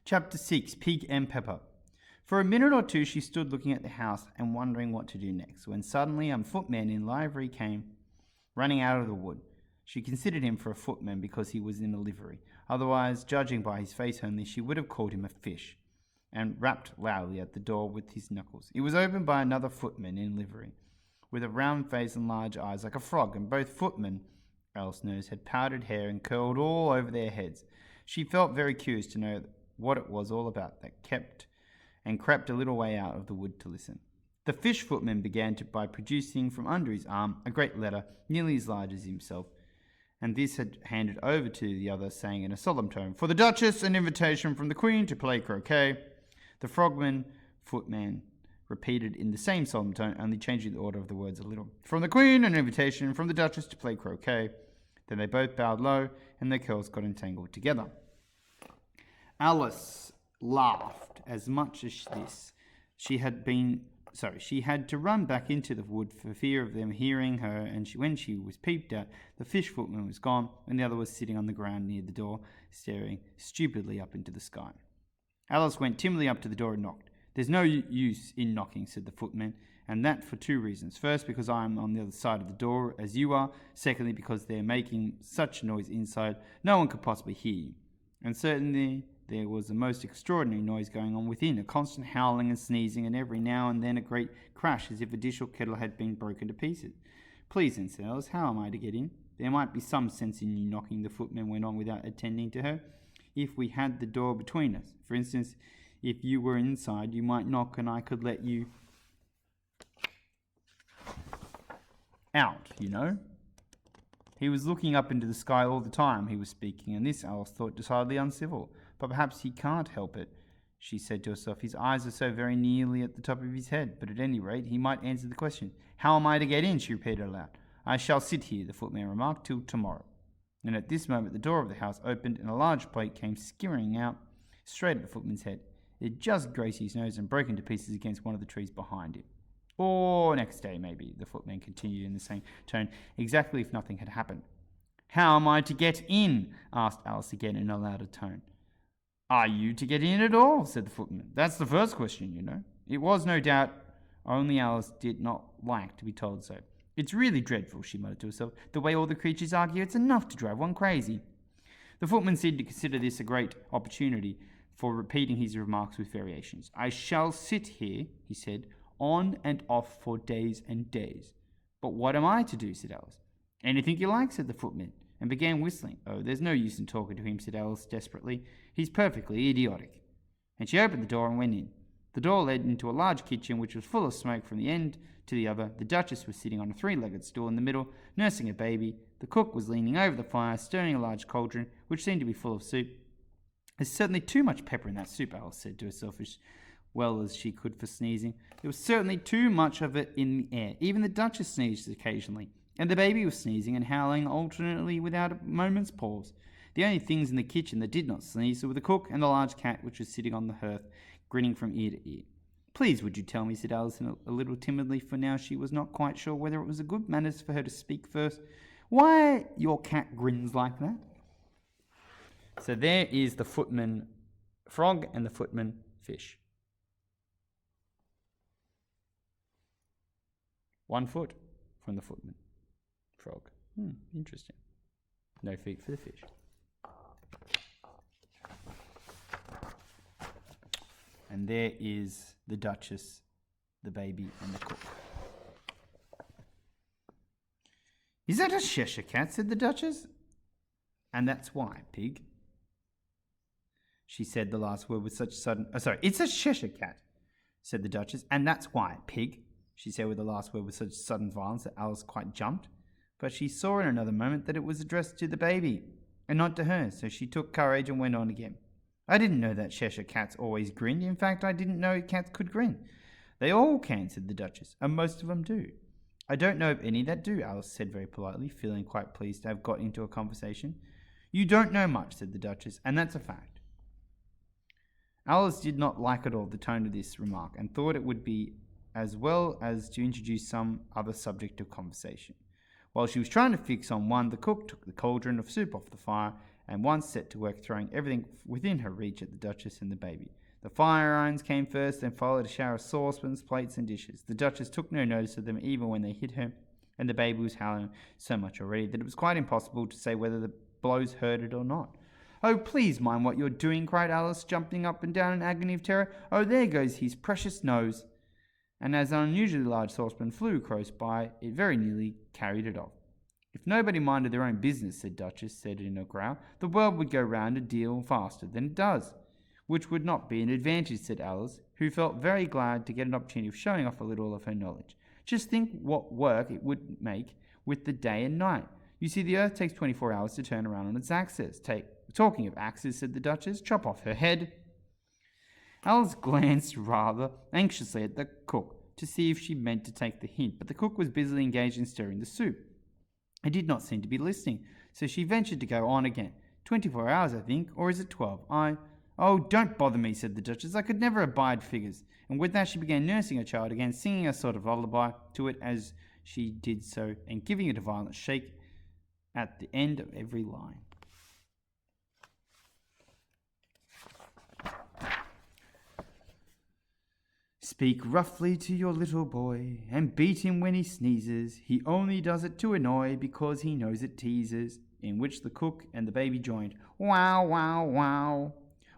Chapter 6. Pig and Pepper. For a minute or two she stood looking at the house and wondering what to do next, when suddenly a footman in livery came running out of the wood. She considered him for a footman because he was in a livery. Otherwise, judging by his face only, she would have called him a fish, and rapped loudly at the door with his knuckles. It was opened by another footman in livery, with a round face and large eyes like a frog, and both footmen, Alice noticed, had powdered hair and curled all over their heads. She felt very curious to know what it was all about, that crept a little way out of the wood to listen. The fish footman began by producing from under his arm a great letter nearly as large as himself, and this had handed over to the other, saying in a solemn tone, "For the Duchess, an invitation from the Queen to play croquet." The footman repeated in the same solemn tone, only changing the order of the words a little. "From the Queen, an invitation from the Duchess to play croquet." Then they both bowed low, and their curls got entangled together. Alice laughed as much as this. She had to run back into the wood for fear of them hearing her, and when she was peeped at, the fish footman was gone, and the other was sitting on the ground near the door, staring stupidly up into the sky. Alice went timidly up to the door and knocked. "There's no use in knocking," said the footman, "and that for two reasons. First, because I am on the other side of the door, as you are. Secondly, because they're making such a noise inside, no one could possibly hear you." And certainly there was a most extraordinary noise going on within, a constant howling and sneezing, and every now and then a great crash as if a dish or kettle had been broken to pieces. "Please," said Alice, "how am I to get in?" "There might be some sense in you knocking," the footman went on without attending to her, "if we had the door between us. For instance, if you were inside, you might knock and I could let you out, you know." He was looking up into the sky all the time he was speaking, and this Alice thought decidedly uncivil. "But perhaps he can't help it," she said to herself. "His eyes are so very nearly at the top of his head. But at any rate, he might answer the question. How am I to get in?" she repeated aloud. "I shall sit here," the footman remarked, "till tomorrow." And at this moment the door of the house opened, and a large plate came skimmering out straight at the footman's head. It just grazed his nose and broke into pieces against one of the trees behind him. "Or next day, maybe," the footman continued in the same tone, exactly if nothing had happened. "How am I to get in?" asked Alice again in a louder tone. "Are you to get in at all?" said the footman. "That's the first question, you know." It was, no doubt, only Alice did not like to be told so. "It's really dreadful," she muttered to herself, "the way all the creatures argue. It's enough to drive one crazy." The footman seemed to consider this a great opportunity for repeating his remarks with variations. "I shall sit here," he said, "on and off for days and days." "But what am I to do?" said Alice. "Anything you like," said the footman, and began whistling. "Oh, there's no use in talking to him," said Alice desperately. "He's perfectly idiotic." And she opened the door and went in. The door led into a large kitchen which was full of smoke from the end to the other. The Duchess was sitting on a three-legged stool in the middle, nursing a baby. The cook was leaning over the fire, stirring a large cauldron, which seemed to be full of soup. "There's certainly too much pepper in that soup," Alice said to herself as well as she could for sneezing. There was certainly too much of it in the air. Even the Duchess sneezed occasionally, and the baby was sneezing and howling alternately without a moment's pause. The only things in the kitchen that did not sneeze were the cook and the large cat which was sitting on the hearth, grinning from ear to ear. "Please, would you tell me," said Alice a little timidly, for now she was not quite sure whether it was a good manners for her to speak first, "why your cat grins like that?" So there is the footman frog and the footman fish. 1 foot from the footman frog. Interesting. No feet for the fish. And there is the Duchess, the baby, and the cook. "Is that a Cheshire cat?" said the Duchess. "And that's why, pig." She said the last word with such sudden... "It's a Cheshire cat," said the Duchess. "And that's why, pig," she said with the last word with such sudden violence that Alice quite jumped. But she saw in another moment that it was addressed to the baby, and not to her, so she took courage and went on again. "I didn't know that Cheshire cats always grinned. In fact, I didn't know cats could grin." "They all can," said the Duchess, "and most of them do." "I don't know of any that do," Alice said very politely, feeling quite pleased to have got into a conversation. "You don't know much," said the Duchess, "and that's a fact." Alice did not like at all the tone of this remark, and thought it would be as well as to introduce some other subject of conversation. While she was trying to fix on one, the cook took the cauldron of soup off the fire and once set to work throwing everything within her reach at the Duchess and the baby. The fire irons came first, then followed a shower of saucepans, plates, and dishes. The Duchess took no notice of them even when they hit her, and the baby was howling so much already that it was quite impossible to say whether the blows hurt it or not. "Oh, please mind what you're doing," cried Alice, jumping up and down in agony of terror. "Oh, there goes his precious nose." And as an unusually large saucepan flew close by, it very nearly carried it off. "If nobody minded their own business," said Duchess, said in a growl, "the world would go round a deal faster than it does." "Which would not be an advantage," said Alice, who felt very glad to get an opportunity of showing off a little of her knowledge. "Just think what work it would make with the day and night. You see, the Earth takes 24 hours to turn around on its axis. Talking of axes," said the Duchess, "chop off her head." Alice glanced rather anxiously at the cook to see if she meant to take the hint, but the cook was busily engaged in stirring the soup. He did not seem to be listening, so she ventured to go on again. 24 hours, I think, or is it 12? "Oh, don't bother me," said the Duchess. "I could never abide figures." And with that she began nursing her child again, singing a sort of lullaby to it as she did so, and giving it a violent shake at the end of every line. "Speak roughly to your little boy, and beat him when he sneezes. He only does it to annoy, because he knows it teases." In which the cook and the baby joined, "Wow, wow, wow."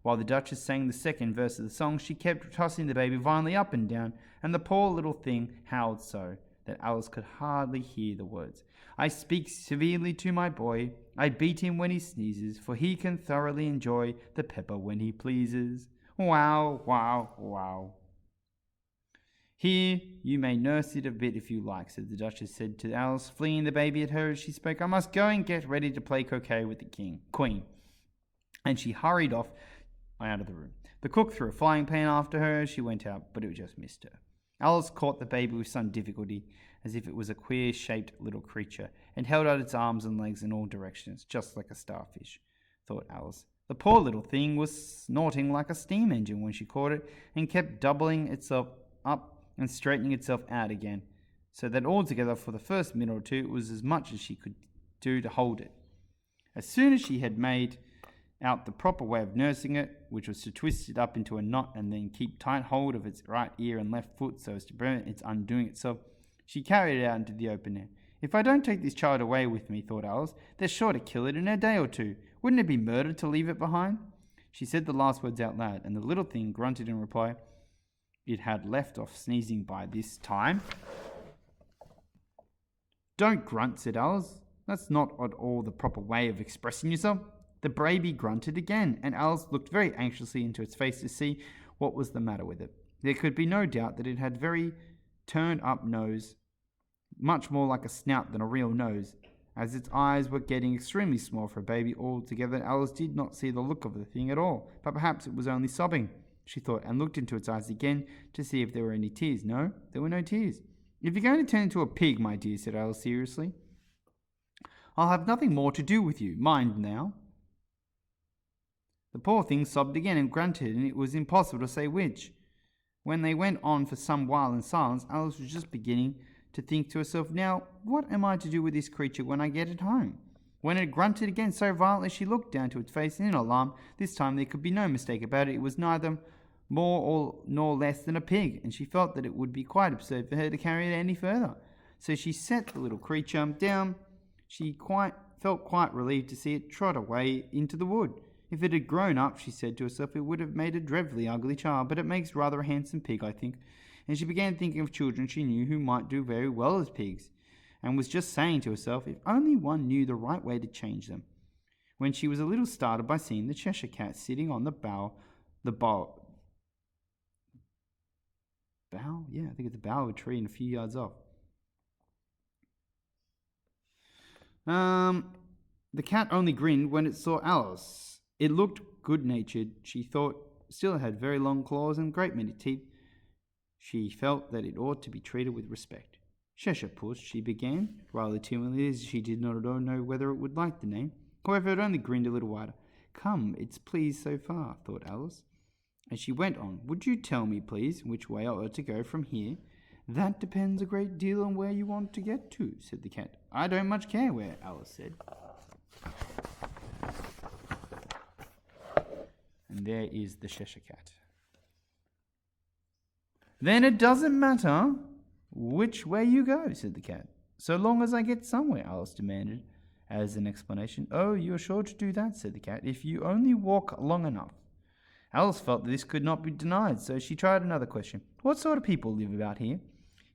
While the Duchess sang the second verse of the song, she kept tossing the baby violently up and down, and the poor little thing howled so that Alice could hardly hear the words. "I speak severely to my boy, I beat him when he sneezes, for he can thoroughly enjoy the pepper when he pleases. Wow, wow, wow." "Here, you may nurse it a bit if you like," said the Duchess said to Alice, flinging the baby at her as she spoke. "I must go and get ready to play croquet with the Queen." And she hurried off out of the room. The cook threw a frying pan after her as she went out, but it just missed her. Alice caught the baby with some difficulty, as if it was a queer-shaped little creature, and held out its arms and legs in all directions, just like a starfish, thought Alice. The poor little thing was snorting like a steam engine when she caught it, and kept doubling itself up and straightening itself out again, so that altogether for the first minute or two it was as much as she could do to hold it. As soon as she had made out the proper way of nursing it, which was to twist it up into a knot and then keep tight hold of its right ear and left foot so as to prevent its undoing itself, she carried it out into the open air. "If I don't take this child away with me," thought Alice, "they're sure to kill it in a day or two. Wouldn't it be murder to leave it behind?" She said the last words out loud, and the little thing grunted in reply. It had left off sneezing by this time. "Don't grunt," said Alice. "That's not at all the proper way of expressing yourself." The baby grunted again, and Alice looked very anxiously into its face to see what was the matter with it. There could be no doubt that it had a very turned-up nose, much more like a snout than a real nose. As its eyes were getting extremely small for a baby altogether, Alice did not see the look of the thing at all, but perhaps it was only sobbing, she thought, and looked into its eyes again to see if there were any tears. No, there were no tears. "If you're going to turn into a pig, my dear," said Alice seriously, "I'll have nothing more to do with you. Mind now." The poor thing sobbed again and grunted, and it was impossible to say which. When they went on for some while in silence, Alice was just beginning to think to herself, "Now, what am I to do with this creature when I get it home?" When it grunted again so violently, she looked down to its face in alarm. This time there could be no mistake about it. It was neither more nor less than a pig, and she felt that it would be quite absurd for her to carry it any further. So she set the little creature down. She felt quite relieved to see it trot away into the wood. If it had grown up, she said to herself, it would have made a dreadfully ugly child, but it makes rather a handsome pig, I think. And she began thinking of children she knew who might do very well as pigs, and was just saying to herself, if only one knew the right way to change them, when she was a little startled by seeing the Cheshire Cat sitting on the bough of a tree and a few yards off. The cat only grinned when it saw Alice. It looked good-natured, she thought, still it had very long claws and a great many teeth. She felt that it ought to be treated with respect. "Cheshire Puss," she began, rather timidly, as she did not know whether it would like the name. However, it only grinned a little wider. "Come, it's pleased so far," thought Alice. As she went on, "Would you tell me, please, which way I ought to go from here?" "That depends a great deal on where you want to get to," said the cat. "I don't much care where," Alice said. And there is the Cheshire Cat. Then it doesn't matter which way you go, said the cat. So long as I get somewhere, Alice demanded, as an explanation. Oh, you're sure to do that, said the cat, if you only walk long enough. Alice felt that this could not be denied, so she tried another question. What sort of people live about here?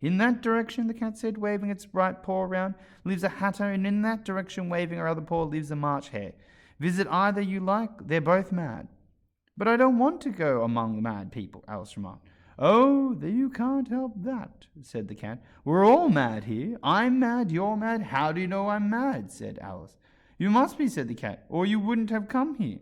In that direction, the cat said, waving its right paw around, lives a hatter, and in that direction, waving her other paw, lives a March hare. Visit either you like, they're both mad. But I don't want to go among mad people, Alice remarked. Oh, you can't help that, said the cat. We're all mad here. I'm mad, you're mad. How do you know I'm mad? Said Alice. You must be, said the cat, or you wouldn't have come here.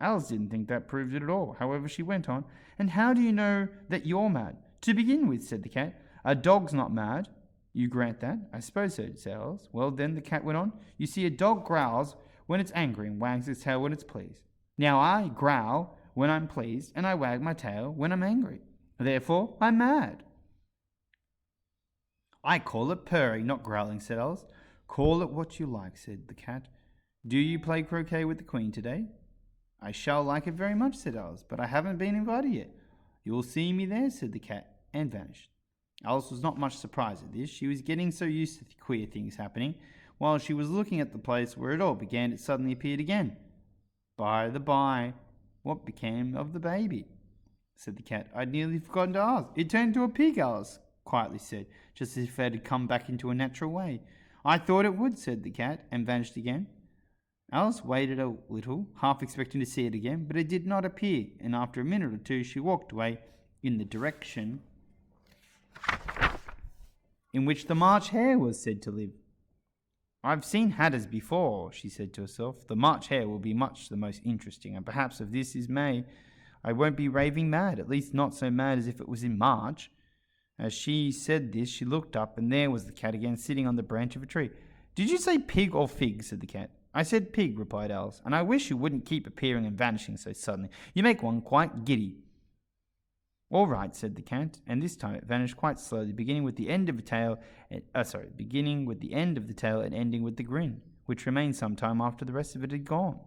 Alice didn't think that proved it at all. However, she went on. And how do you know that you're mad? To begin with, said the cat, a dog's not mad. You grant that? I suppose so, said Alice. Well, then, the cat went on. You see, a dog growls when it's angry and wags its tail when it's pleased. Now, I growl when I'm pleased, and I wag my tail when I'm angry. Therefore, I'm mad. I call it purring, not growling, said Alice. Call it what you like, said the cat. Do you play croquet with the Queen today? I shall like it very much, said Alice, but I haven't been invited yet. You'll see me there, said the cat, and vanished. Alice was not much surprised at this. She was getting so used to the queer things happening. While she was looking at the place where it all began, it suddenly appeared again. By the by, what became of the baby? Said the cat. I'd nearly forgotten to ask. It turned into a pig, Alice quietly said, just as if it had come back into a natural way. I thought it would, said the cat, and vanished again. Alice waited a little, half expecting to see it again, but it did not appear, and after a minute or two she walked away in the direction in which the March hare was said to live. I've seen hatters before, she said to herself. The March hare will be much the most interesting, and perhaps if this is May, I won't be raving mad, at least not so mad as if it was in March. As she said this, she looked up, and there was the cat again, sitting on the branch of a tree. Did you say pig or fig? Said the cat. I said pig, replied Alice, and I wish you wouldn't keep appearing and vanishing so suddenly. You make one quite giddy. All right, said the cat, and this time it vanished quite slowly, beginning with the end of the tail, and ending with the grin, which remained some time after the rest of it had gone.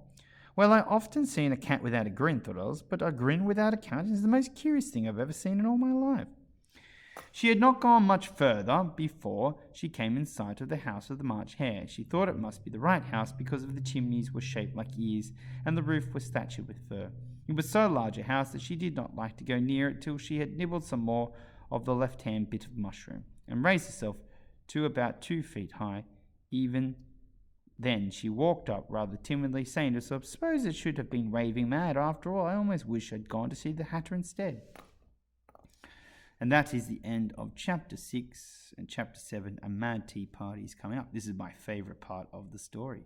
Well, I often seen a cat without a grin, thought Alice, but a grin without a cat is the most curious thing I've ever seen in all my life. She had not gone much further before she came in sight of the house of the March hare. She thought it must be the right house because of the chimneys were shaped like ears and the roof was thatched with fur. It was so large a house that she did not like to go near it till she had nibbled some more of the left-hand bit of mushroom and raised herself to about 2 feet high. Even then she walked up rather timidly, saying to herself, suppose it should have been raving mad after all. I almost wish I'd gone to see the hatter instead. And that is the end of chapter 6 and chapter 7, A Mad Tea Party is coming up. This is my favourite part of the story.